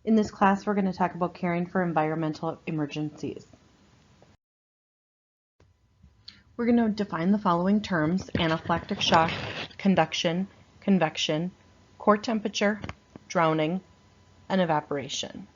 In this class, we're going to talk about caring for environmental emergencies. We're going to define the following terms: anaphylactic shock, conduction, convection, core temperature, drowning, and evaporation.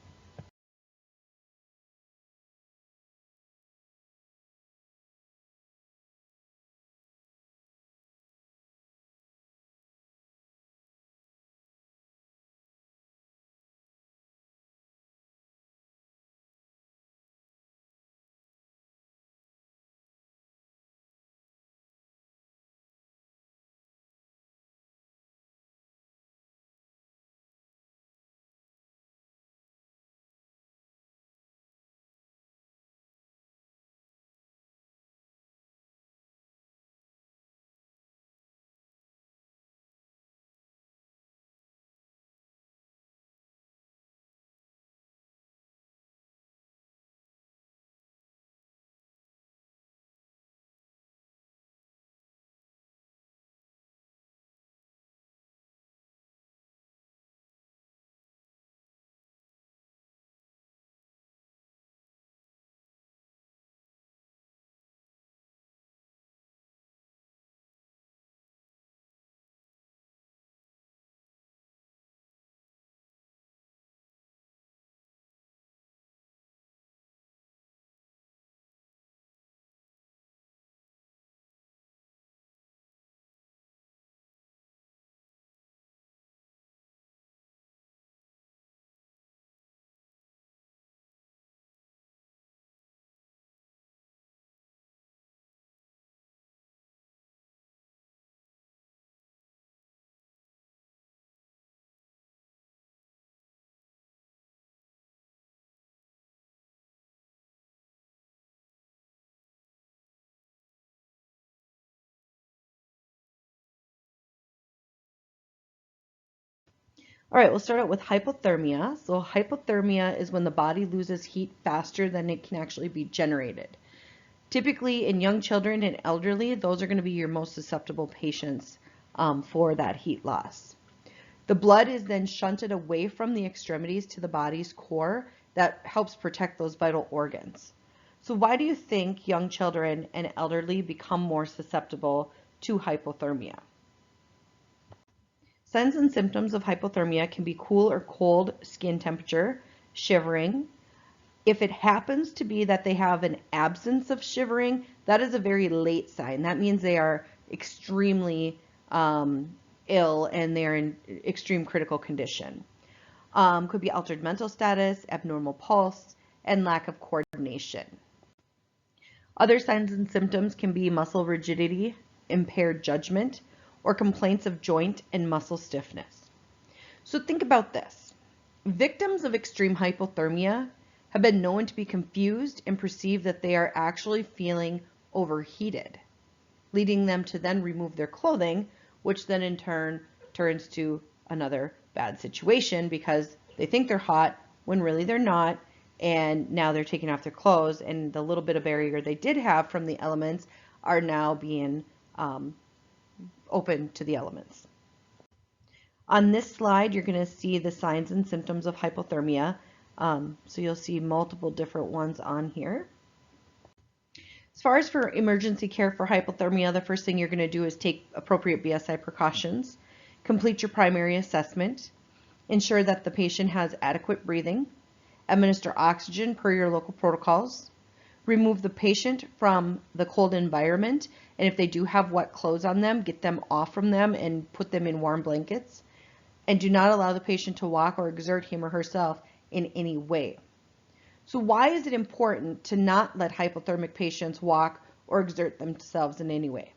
All right, we'll start out with hypothermia. So hypothermia is when the body loses heat faster than it can actually be generated. Typically in young children and elderly, those are going to be your most susceptible patients for that heat loss. The blood is then shunted away from the extremities to the body's core. That helps protect those vital organs. So why do you think young children and elderly become more susceptible to hypothermia? Signs and symptoms of hypothermia can be cool or cold skin temperature, shivering. If it happens to be that they have an absence of shivering, that is a very late sign. That means they are extremely ill and they're in extreme critical condition. Could be altered mental status, abnormal pulse, and lack of coordination. Other signs and symptoms can be muscle rigidity, impaired judgment, or complaints of joint and muscle stiffness. So think about this. Victims of extreme hypothermia have been known to be confused and perceive that they are actually feeling overheated, leading them to then remove their clothing, which then in turn turns to another bad situation because they think they're hot when really they're not, and now they're taking off their clothes, and the little bit of barrier they did have from the elements are now being open to the elements. On this slide, you're going to see the signs and symptoms of hypothermia. So you'll see multiple different ones on here. As far as for emergency care for hypothermia, the first thing you're going to do is take appropriate BSI precautions, complete your primary assessment, ensure that the patient has adequate breathing, administer oxygen per your local protocols, remove the patient from the cold environment, and if they do have wet clothes on them, get them off from them and put them in warm blankets, and do not allow the patient to walk or exert him or herself in any way. So why is it important to not let hypothermic patients walk or exert themselves in any way?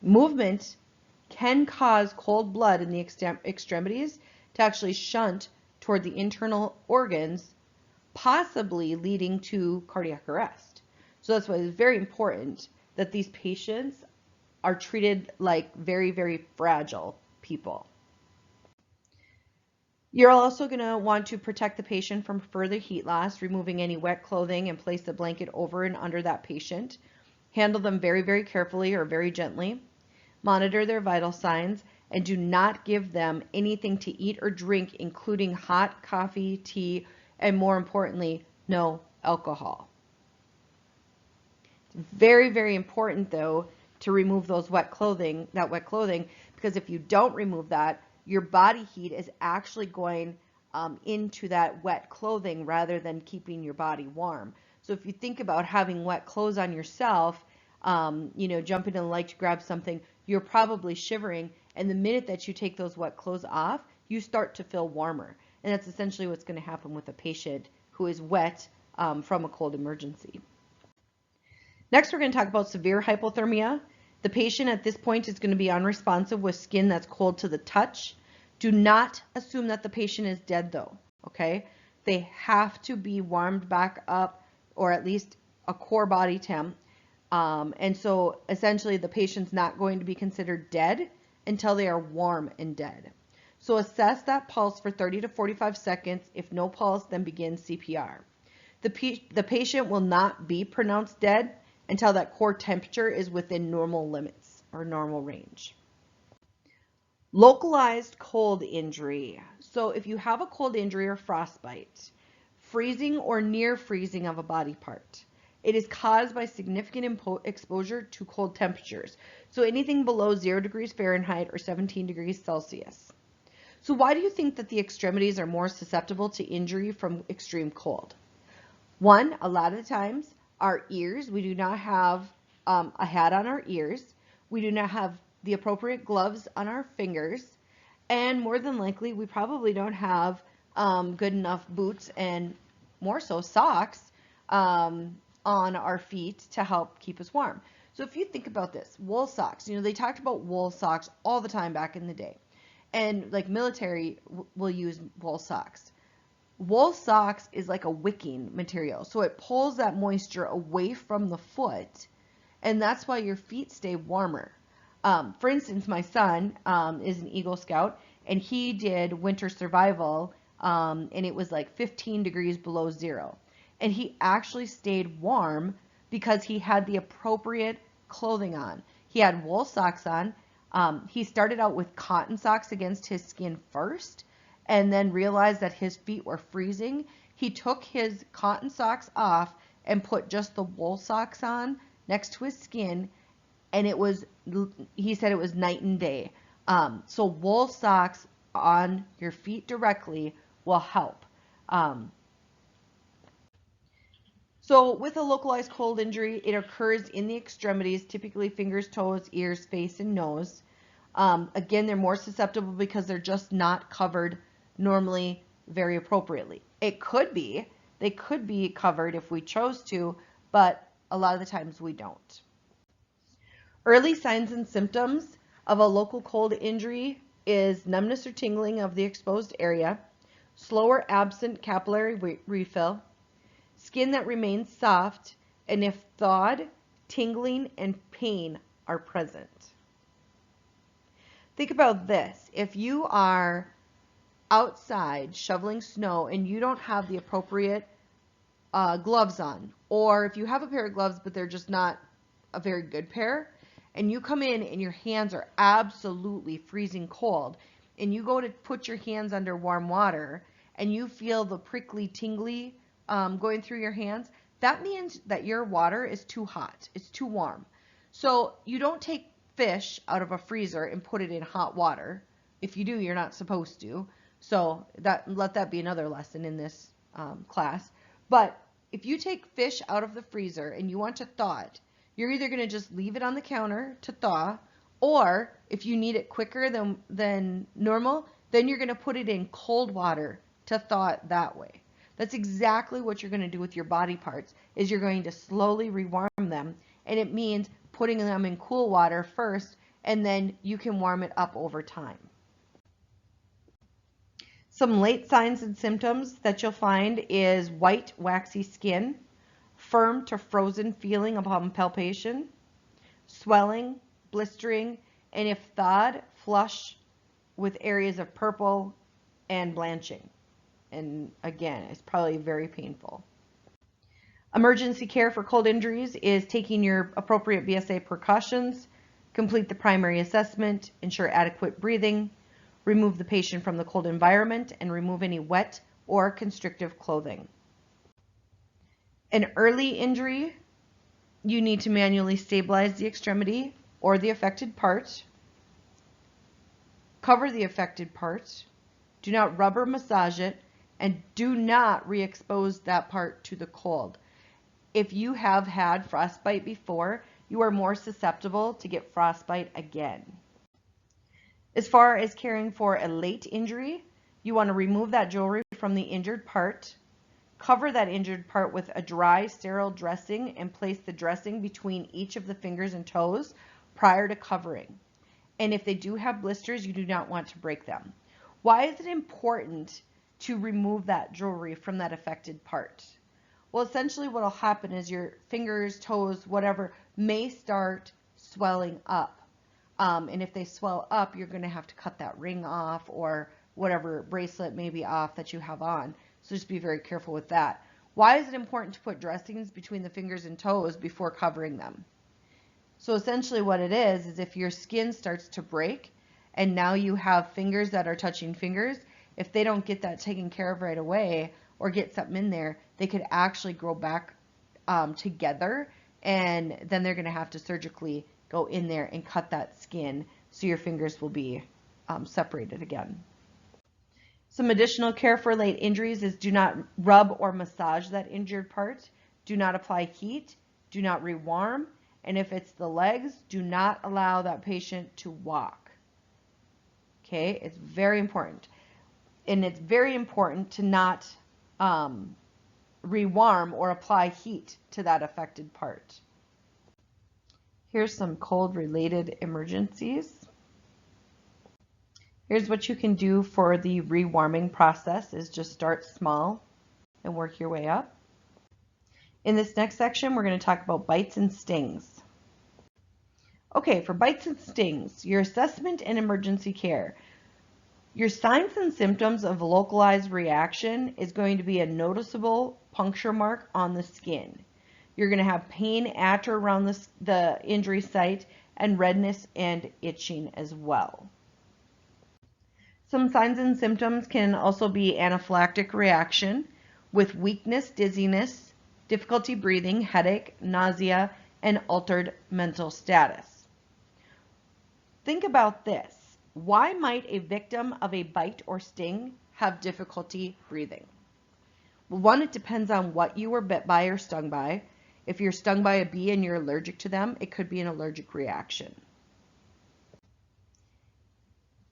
Movement can cause cold blood in the extremities to actually shunt toward the internal organs, possibly leading to cardiac arrest. So that's why it's very important that these patients are treated like very, very fragile people. You're also going to want to protect the patient from further heat loss, removing any wet clothing and place the blanket over and under that patient. Handle them very, very carefully or very gently. Monitor their vital signs and do not give them anything to eat or drink, including hot coffee, tea, and more importantly, no alcohol. It's very, very important though to remove that wet clothing, because if you don't remove that, your body heat is actually going into that wet clothing rather than keeping your body warm. So if you think about having wet clothes on yourself, jumping in the lake to grab something, you're probably shivering. And the minute that you take those wet clothes off, you start to feel warmer. And that's essentially what's going to happen with a patient who is wet from a cold emergency. Next, we're going to talk about severe hypothermia. The patient at this point is going to be unresponsive with skin that's cold to the touch. Do not assume that the patient is dead though, okay? They have to be warmed back up, or at least a core body temp. And so essentially the patient's not going to be considered dead until they are warm and dead. So assess that pulse for 30 to 45 seconds. If no pulse, then begin CPR. The patient will not be pronounced dead until that core temperature is within normal limits or normal range. Localized cold injury. So if you have a cold injury or frostbite, freezing or near freezing of a body part, it is caused by significant exposure to cold temperatures. So anything below 0 degrees Fahrenheit or 17 degrees Celsius. So why do you think that the extremities are more susceptible to injury from extreme cold? One, a lot of the times, our ears, we do not have a hat on our ears. We do not have the appropriate gloves on our fingers. And more than likely, we probably don't have good enough boots and more so socks on our feet to help keep us warm. So if you think about this, wool socks, they talked about wool socks all the time back in the day. And like military will use wool socks. Wool socks is like a wicking material, so it pulls that moisture away from the foot, and that's why your feet stay warmer. For instance, my son is an Eagle Scout, and he did winter survival, and it was like 15 degrees below zero. And he actually stayed warm because he had the appropriate clothing on. He had wool socks on. He started out with cotton socks against his skin first, and then realized that his feet were freezing. He took his cotton socks off and put just the wool socks on next to his skin, and he said it was night and day. So wool socks on your feet directly will help. So with a localized cold injury, it occurs in the extremities, typically fingers, toes, ears, face, and nose. Again, they're more susceptible because they're just not covered normally very appropriately. They could be covered if we chose to, but a lot of the times we don't. Early signs and symptoms of a local cold injury is numbness or tingling of the exposed area, slower absent capillary refill, skin that remains soft, and if thawed, tingling and pain are present. Think about this. If you are outside shoveling snow and you don't have the appropriate gloves on, or if you have a pair of gloves but they're just not a very good pair, and you come in and your hands are absolutely freezing cold, and you go to put your hands under warm water and you feel the prickly tingly going through your hands, that means that your water is too hot, it's too warm. So you don't take fish out of a freezer and put it in hot water. If you do, you're not supposed to. So let that be another lesson in this class. But if you take fish out of the freezer and you want to thaw it, you're either going to just leave it on the counter to thaw, or if you need it quicker than normal, then you're going to put it in cold water to thaw it that way. That's exactly what you're going to do with your body parts, is you're going to slowly rewarm them, and it means putting them in cool water first, and then you can warm it up over time. Some late signs and symptoms that you'll find is white, waxy skin, firm to frozen feeling upon palpation, swelling, blistering, and if thawed, flush with areas of purple and blanching. And again, it's probably very painful. Emergency care for cold injuries is taking your appropriate BSA precautions, Complete the primary assessment, ensure adequate breathing, remove the patient from the cold environment, and remove any wet or constrictive clothing. An early injury, you need to manually stabilize the extremity or the affected part. Cover the affected part. Do not rub or massage it, and do not re-expose that part to the cold. If you have had frostbite before, you are more susceptible to get frostbite again. As far as caring for a late injury, you want to remove that jewelry from the injured part, cover that injured part with a dry, sterile dressing, and place the dressing between each of the fingers and toes prior to covering. And if they do have blisters, you do not want to break them. Why is it important to remove that jewelry from that affected part? Well, essentially what will happen is your fingers, toes, whatever, may start swelling up. And if they swell up, you're going to have to cut that ring off or whatever bracelet may be off that you have on. So just be very careful with that. Why is it important to put dressings between the fingers and toes before covering them? So essentially what it is if your skin starts to break and now you have fingers that are touching fingers, if they don't get that taken care of right away or get something in there, they could actually grow back together, and then they're going to have to surgically go in there and cut that skin so your fingers will be separated again. Some additional care for late injuries is do not rub or massage that injured part, do not apply heat, do not rewarm, and if it's the legs, do not allow that patient to walk. Okay, it's very important. And it's very important to not rewarm or apply heat to that affected part. Here's some cold related emergencies. Here's what you can do for the rewarming process is just start small and work your way up. In this next section, we're going to talk about bites and stings. Okay, for bites and stings, your assessment and emergency care. Your signs and symptoms of localized reaction is going to be a noticeable puncture mark on the skin. You're going to have pain at or around the injury site and redness and itching as well. Some signs and symptoms can also be anaphylactic reaction with weakness, dizziness, difficulty breathing, headache, nausea, and altered mental status. Think about this. Why might a victim of a bite or sting have difficulty breathing? Well, one, it depends on what you were bit by or stung by. If you're stung by a bee and you're allergic to them, it could be an allergic reaction.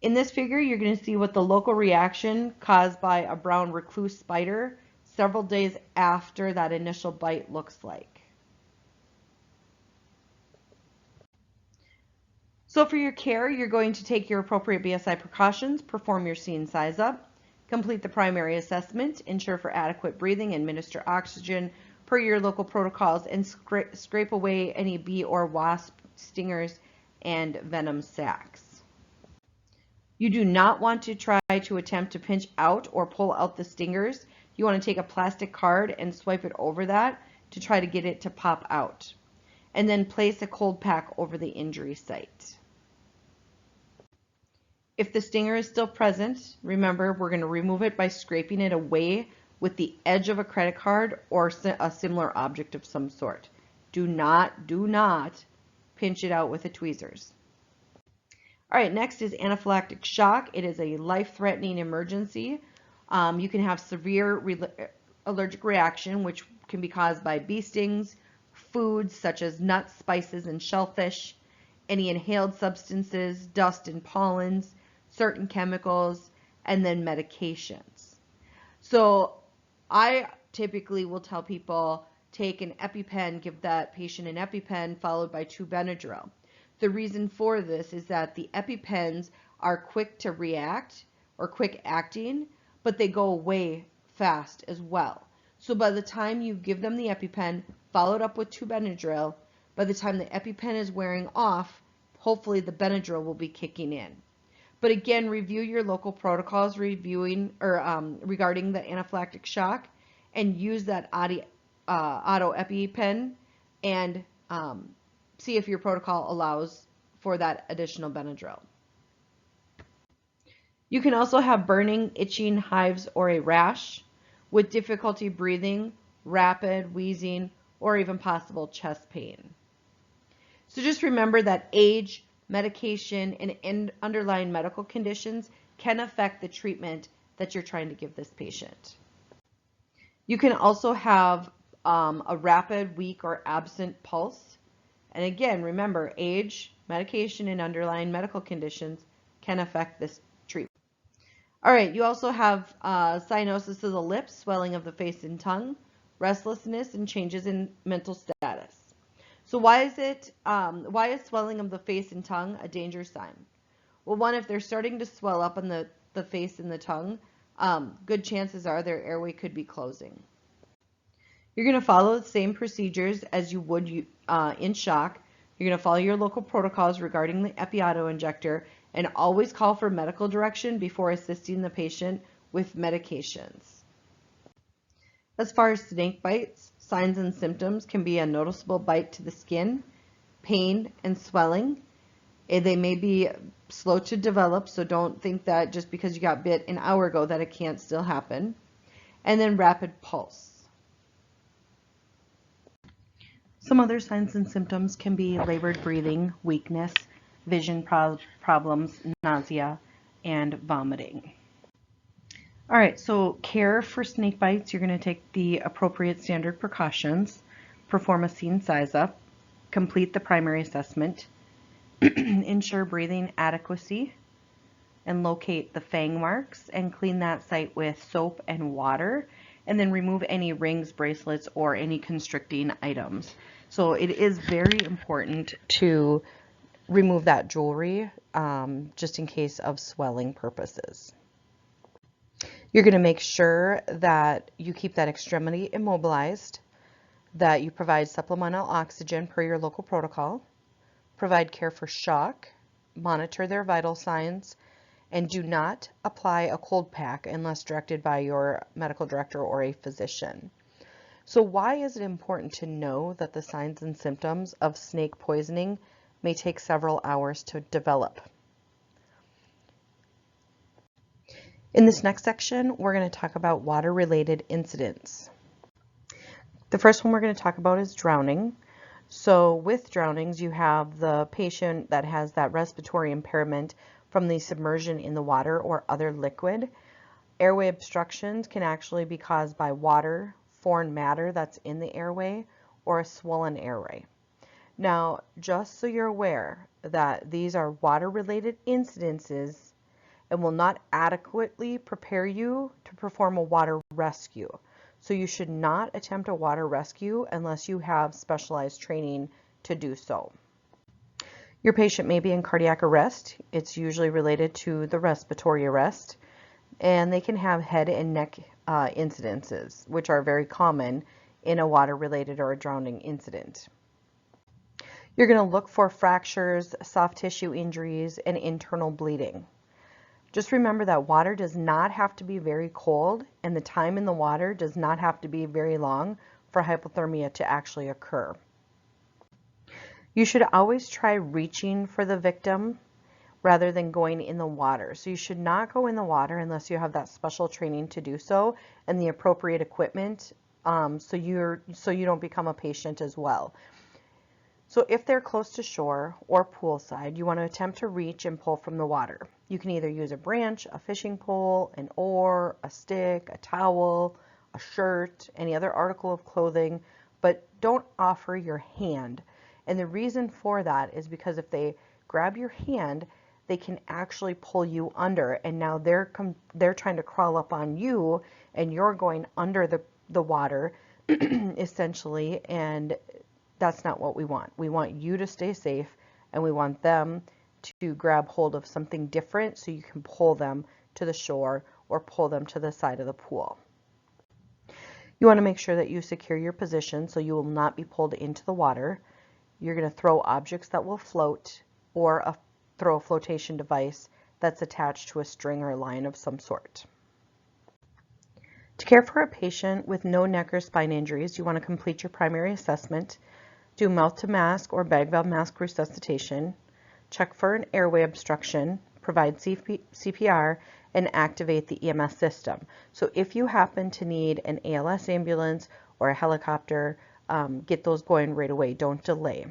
In this figure, you're going to see what the local reaction caused by a brown recluse spider several days after that initial bite looks like. So for your care, you're going to take your appropriate BSI precautions, perform your scene size up, complete the primary assessment, ensure for adequate breathing, administer oxygen per your local protocols, and scrape away any bee or wasp stingers and venom sacs. You do not want to try to attempt to pinch out or pull out the stingers. You want to take a plastic card and swipe it over that to try to get it to pop out. And then place a cold pack over the injury site. If the stinger is still present, remember we're going to remove it by scraping it away with the edge of a credit card or a similar object of some sort. Do not pinch it out with the tweezers. All right, next is anaphylactic shock. It is a life-threatening emergency. You can have severe allergic reaction, which can be caused by bee stings, foods such as nuts, spices, and shellfish, any inhaled substances, dust and pollens, certain chemicals, and then medications. So I typically will tell people take an EpiPen, give that patient an EpiPen followed by 2 Benadryl. The reason for this is that the EpiPens are quick to react or quick acting, but they go away fast as well. So by the time you give them the EpiPen, followed up with 2 Benadryl, by the time the EpiPen is wearing off, hopefully the Benadryl will be kicking in. But again, review your local protocols regarding the anaphylactic shock, and use that auto EpiPen and see if your protocol allows for that additional Benadryl. You can also have burning, itching, hives, or a rash with difficulty breathing, rapid wheezing, or even possible chest pain. So just remember that age, medication, and underlying medical conditions can affect the treatment that you're trying to give this patient. You can also have a rapid, weak, or absent pulse. And again, remember, age, medication, and underlying medical conditions can affect this treatment. All right, you also have cyanosis of the lips, swelling of the face and tongue, restlessness, and changes in mental status. So why is swelling of the face and tongue a danger sign? Well, one, if they're starting to swell up on the face and the tongue, good chances are their airway could be closing. You're going to follow the same procedures as you would in shock. You're going to follow your local protocols regarding the epi-auto injector and always call for medical direction before assisting the patient with medications. As far as snake bites, signs and symptoms can be a noticeable bite to the skin, pain, and swelling. They may be slow to develop, so don't think that just because you got bit an hour ago that it can't still happen. And then rapid pulse. Some other signs and symptoms can be labored breathing, weakness, vision problems, nausea, and vomiting. All right, so care for snake bites, you're going to take the appropriate standard precautions, perform a scene size up, complete the primary assessment, ensure breathing adequacy, and locate the fang marks and clean that site with soap and water, and then remove any rings, bracelets, or any constricting items. So it is very important to remove that jewelry just in case of swelling purposes. You're going to make sure that you keep that extremity immobilized, that you provide supplemental oxygen per your local protocol, provide care for shock, monitor their vital signs, and do not apply a cold pack unless directed by your medical director or a physician. So why is it important to know that the signs and symptoms of snake poisoning may take several hours to develop? In this next section, we're going to talk about water-related incidents. The first one we're going to talk about is drowning. So with drownings, you have the patient that has that respiratory impairment from the submersion in the water or other liquid. Airway obstructions can actually be caused by water, foreign matter that's in the airway, or a swollen airway. Now, just so you're aware that these are water-related incidences and will not adequately prepare you to perform a water rescue. So you should not attempt a water rescue unless you have specialized training to do so. Your patient may be in cardiac arrest. It's usually related to the respiratory arrest, and they can have head and neck incidences, which are very common in a water-related or a drowning incident. You're going to look for fractures, soft tissue injuries, and internal bleeding. Just remember that water does not have to be very cold, and the time in the water does not have to be very long for hypothermia to actually occur. You should always try reaching for the victim rather than going in the water. So you should not go in the water unless you have that special training to do so and the appropriate equipment so you don't become a patient as well. So if they're close to shore or poolside, you want to attempt to reach and pull from the water. You can either use a branch, a fishing pole, an oar, a stick, a towel, a shirt, any other article of clothing, but don't offer your hand. And the reason for that is because if they grab your hand, they can actually pull you under, and now they're trying to crawl up on you, and you're going under the water essentially, and that's not what we want. We want you to stay safe, and we want them to grab hold of something different so you can pull them to the shore or pull them to the side of the pool. You want to make sure that you secure your position so you will not be pulled into the water. You're going to throw objects that will float or throw a flotation device that's attached to a string or line of some sort. To care for a patient with no neck or spine injuries, you want to complete your primary assessment, do mouth to mask or bag valve mask resuscitation, check for an airway obstruction, provide CPR, and activate the EMS system. So if you happen to need an ALS ambulance or a helicopter, get those going right away. Don't delay.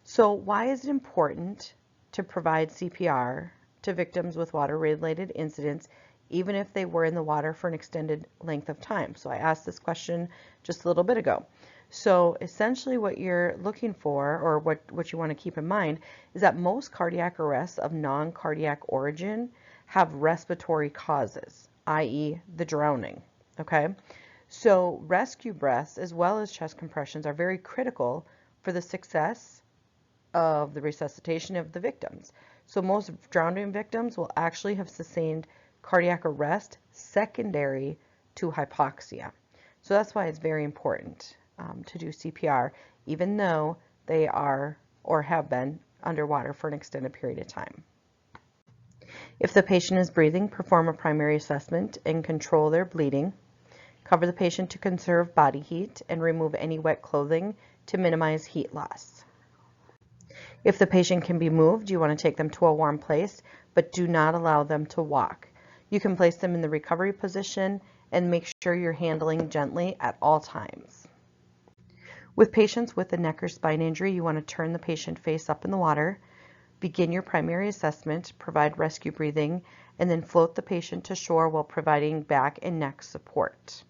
So why is it important to provide CPR to victims with water-related incidents, even if they were in the water for an extended length of time? So I asked this question just a little bit ago. So essentially what you're looking for, or what you want to keep in mind, is that most cardiac arrests of non-cardiac origin have respiratory causes, i.e. the drowning, okay? So rescue breaths as well as chest compressions are very critical for the success of the resuscitation of the victims. So most drowning victims will actually have sustained cardiac arrest secondary to hypoxia. So that's why it's very important to do CPR, even though they are or have been underwater for an extended period of time. If the patient is breathing, perform a primary assessment and control their bleeding. Cover the patient to conserve body heat and remove any wet clothing to minimize heat loss. If the patient can be moved, you want to take them to a warm place, but do not allow them to walk. You can place them in the recovery position and make sure you're handling gently at all times. With patients with a neck or spine injury, you want to turn the patient face up in the water, begin your primary assessment, provide rescue breathing, and then float the patient to shore while providing back and neck support.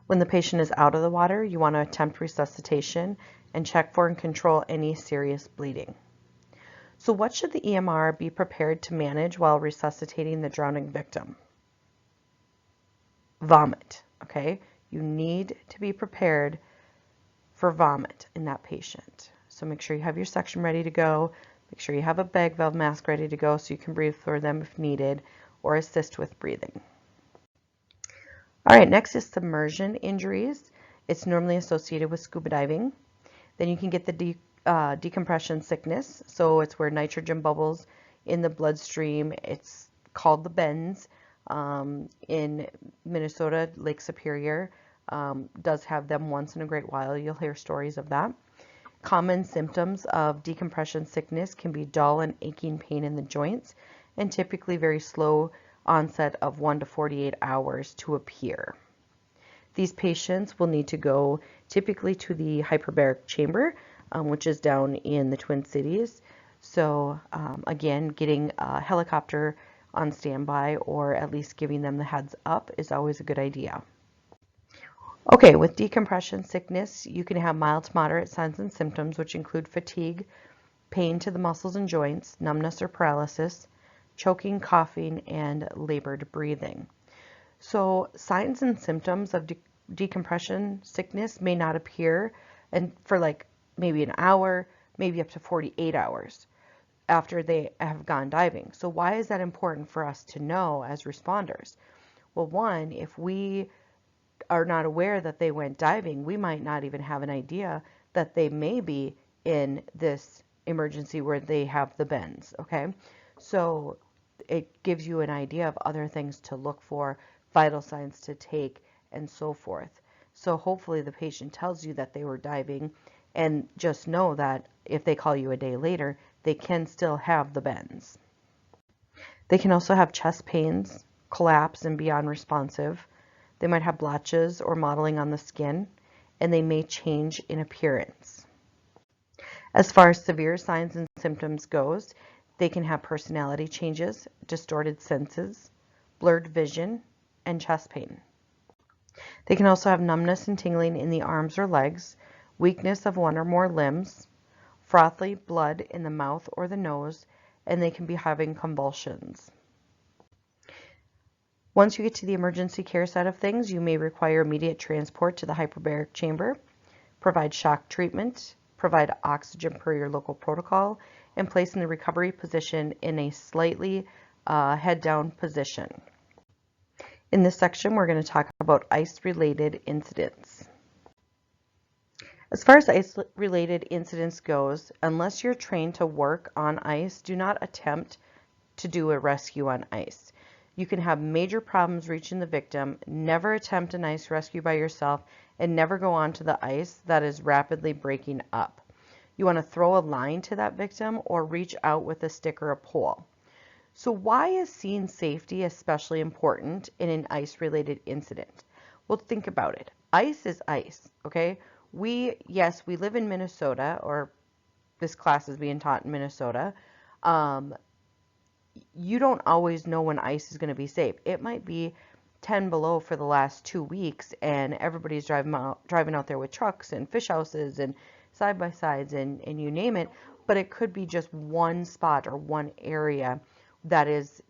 When the patient is out of the water, you want to attempt resuscitation and check for and control any serious bleeding. So what should the EMR be prepared to manage while resuscitating the drowning victim? Vomit, okay? You need to be prepared for vomit in that patient. So make sure you have your suction ready to go. Make sure you have a bag valve mask ready to go so you can breathe through them if needed or assist with breathing. All right, next is submersion injuries. It's normally associated with scuba diving. Then you can get the decompression sickness. So it's where nitrogen bubbles in the bloodstream. It's called the bends. In Minnesota, Lake Superior does have them once in a great while. You'll hear stories of that. Common symptoms of decompression sickness can be dull and aching pain in the joints, and typically very slow onset of 1 to 48 hours to appear. These patients will need to go typically to the hyperbaric chamber, which is down in the Twin Cities. So again, getting a helicopter on standby or at least giving them the heads up is always a good idea. Okay, with decompression sickness, you can have mild to moderate signs and symptoms, which include fatigue, pain to the muscles and joints, numbness or paralysis, choking, coughing, and labored breathing. So signs and symptoms of decompression sickness may not appear for like maybe an hour, maybe up to 48 hours after they have gone diving. So why is that important for us to know as responders? Well, one, if we are not aware that they went diving, we might not even have an idea that they may be in this emergency where they have the bends, okay? So it gives you an idea of other things to look for, vital signs to take, and so forth. So hopefully the patient tells you that they were diving, and just know that if they call you a day later, they can still have the bends. They can also have chest pains, collapse, and be unresponsive. They might have blotches or mottling on the skin, and they may change in appearance. As far as severe signs and symptoms goes, they can have personality changes, distorted senses, blurred vision, and chest pain. They can also have numbness and tingling in the arms or legs, weakness of one or more limbs, frothy blood in the mouth or the nose, and they can be having convulsions. Once you get to the emergency care side of things, you may require immediate transport to the hyperbaric chamber, provide shock treatment, provide oxygen per your local protocol, and place in the recovery position in a slightly head down position. In this section, we're going to talk about ice-related incidents. As far as ice-related incidents goes, unless you're trained to work on ice, do not attempt to do a rescue on ice. You can have major problems reaching the victim. Never attempt an ice rescue by yourself, and never go onto the ice that is rapidly breaking up. You want to throw a line to that victim or reach out with a stick or a pole. So why is scene safety especially important in an ice-related incident? Well, think about it. Ice is ice, okay? Yes, we live in Minnesota, or this class is being taught in Minnesota. Um, you don't always know when ice is going to be safe. It might be 10 below for the last 2 weeks, and everybody's driving out there with trucks and fish houses and side by sides and you name it. But it could be just one spot or one area that is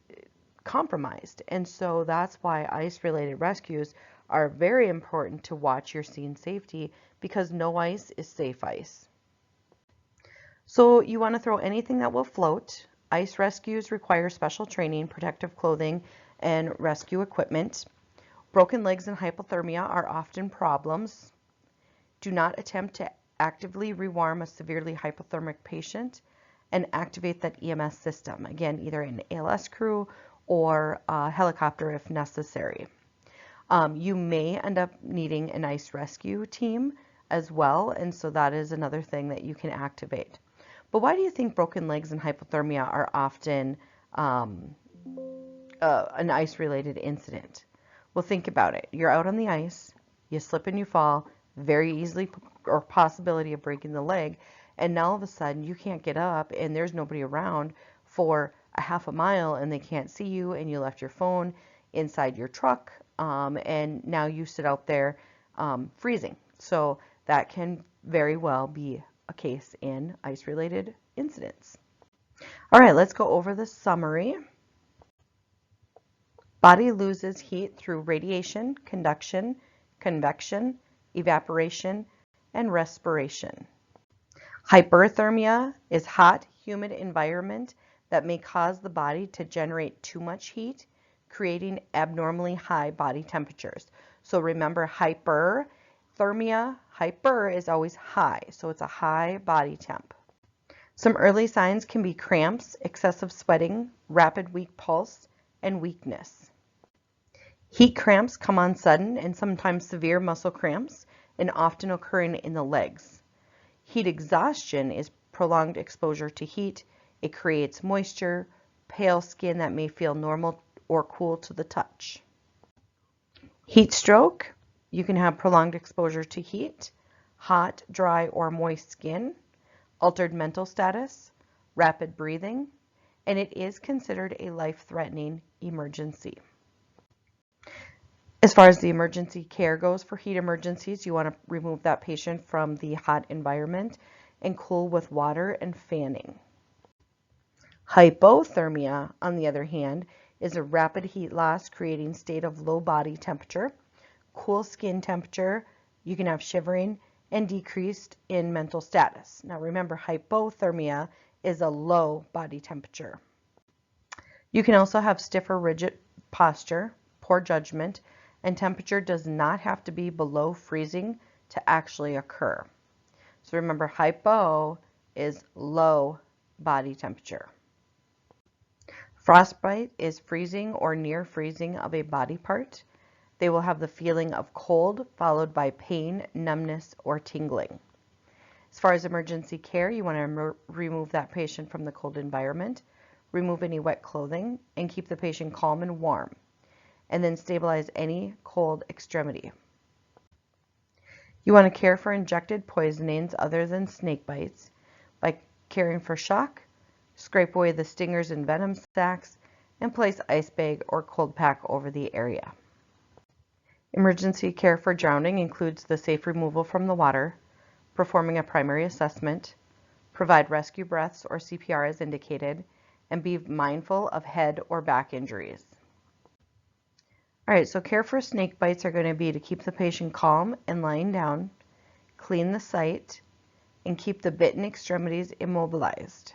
compromised. And so that's why ice-related rescues are very important to watch your scene safety, because no ice is safe ice. So you want to throw anything that will float. Ice rescues require special training, protective clothing, and rescue equipment. Broken legs and hypothermia are often problems. Do not attempt to actively rewarm a severely hypothermic patient, and activate that EMS system. Again, either an ALS crew or a helicopter if necessary. You may end up needing an ice rescue team as well, and so that is another thing that you can activate. But why do you think broken legs and hypothermia are often an ice-related incident? Well, think about it. You're out on the ice, you slip and you fall, very easily, or possibility of breaking the leg, and now all of a sudden you can't get up and there's nobody around for a half a mile and they can't see you, and you left your phone inside your truck, and now you sit out there freezing. So that can very well be a case in ice-related incidents. All right, let's go over the summary. Body loses heat through radiation, conduction, convection, evaporation, and respiration. Hyperthermia is hot, humid environment that may cause the body to generate too much heat, creating abnormally high body temperatures. So remember, hyperthermia, hyper is always high, so it's a high body temp. Some early signs can be cramps, excessive sweating, rapid weak pulse, and weakness. Heat cramps come on sudden and sometimes severe muscle cramps, and often occurring in the legs. Heat exhaustion is prolonged exposure to heat. It creates moisture, pale skin that may feel normal or cool to the touch. Heat stroke, you can have prolonged exposure to heat, hot, dry, or moist skin, altered mental status, rapid breathing, and it is considered a life-threatening emergency. As far as the emergency care goes for heat emergencies, you want to remove that patient from the hot environment and cool with water and fanning. Hypothermia, on the other hand, is a rapid heat loss creating state of low body temperature, cool skin temperature, you can have shivering, and decreased in mental status. Now remember, hypothermia is a low body temperature. You can also have stiff or rigid posture, poor judgment, and temperature does not have to be below freezing to actually occur. So remember, hypo is low body temperature. Frostbite is freezing or near freezing of a body part. They will have the feeling of cold followed by pain, numbness, or tingling. As far as emergency care, you want to remove that patient from the cold environment, remove any wet clothing, and keep the patient calm and warm, and then stabilize any cold extremity. You want to care for injected poisonings other than snake bites by caring for shock, scrape away the stingers and venom sacs, and place ice bag or cold pack over the area. Emergency care for drowning includes the safe removal from the water, performing a primary assessment, provide rescue breaths or CPR as indicated, and be mindful of head or back injuries. All right, so care for snake bites are going to be to keep the patient calm and lying down, clean the site, and keep the bitten extremities immobilized.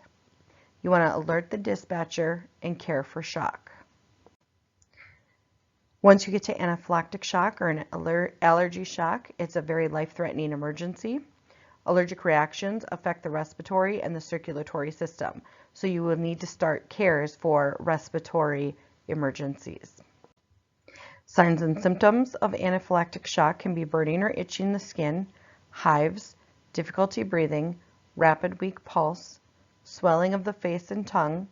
You want to alert the dispatcher and care for shock. Once you get to anaphylactic shock or an allergy shock, it's a very life-threatening emergency. Allergic reactions affect the respiratory and the circulatory system, so you will need to start cares for respiratory emergencies. Signs and symptoms of anaphylactic shock can be burning or itching the skin, hives, difficulty breathing, rapid weak pulse, swelling of the face and tongue,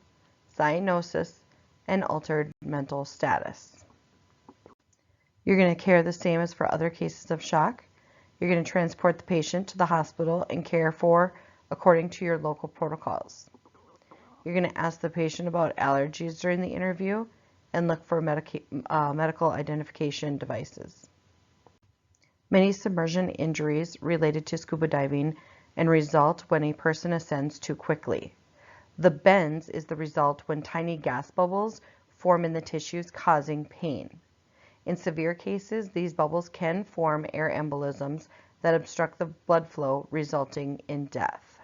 cyanosis, and altered mental status. You're going to care the same as for other cases of shock. You're going to transport the patient to the hospital and care for according to your local protocols. You're going to ask the patient about allergies during the interview and look for medical identification devices. Many submersion injuries related to scuba diving and result when a person ascends too quickly. The bends is the result when tiny gas bubbles form in the tissues, causing pain. In severe cases, these bubbles can form air embolisms that obstruct the blood flow, resulting in death.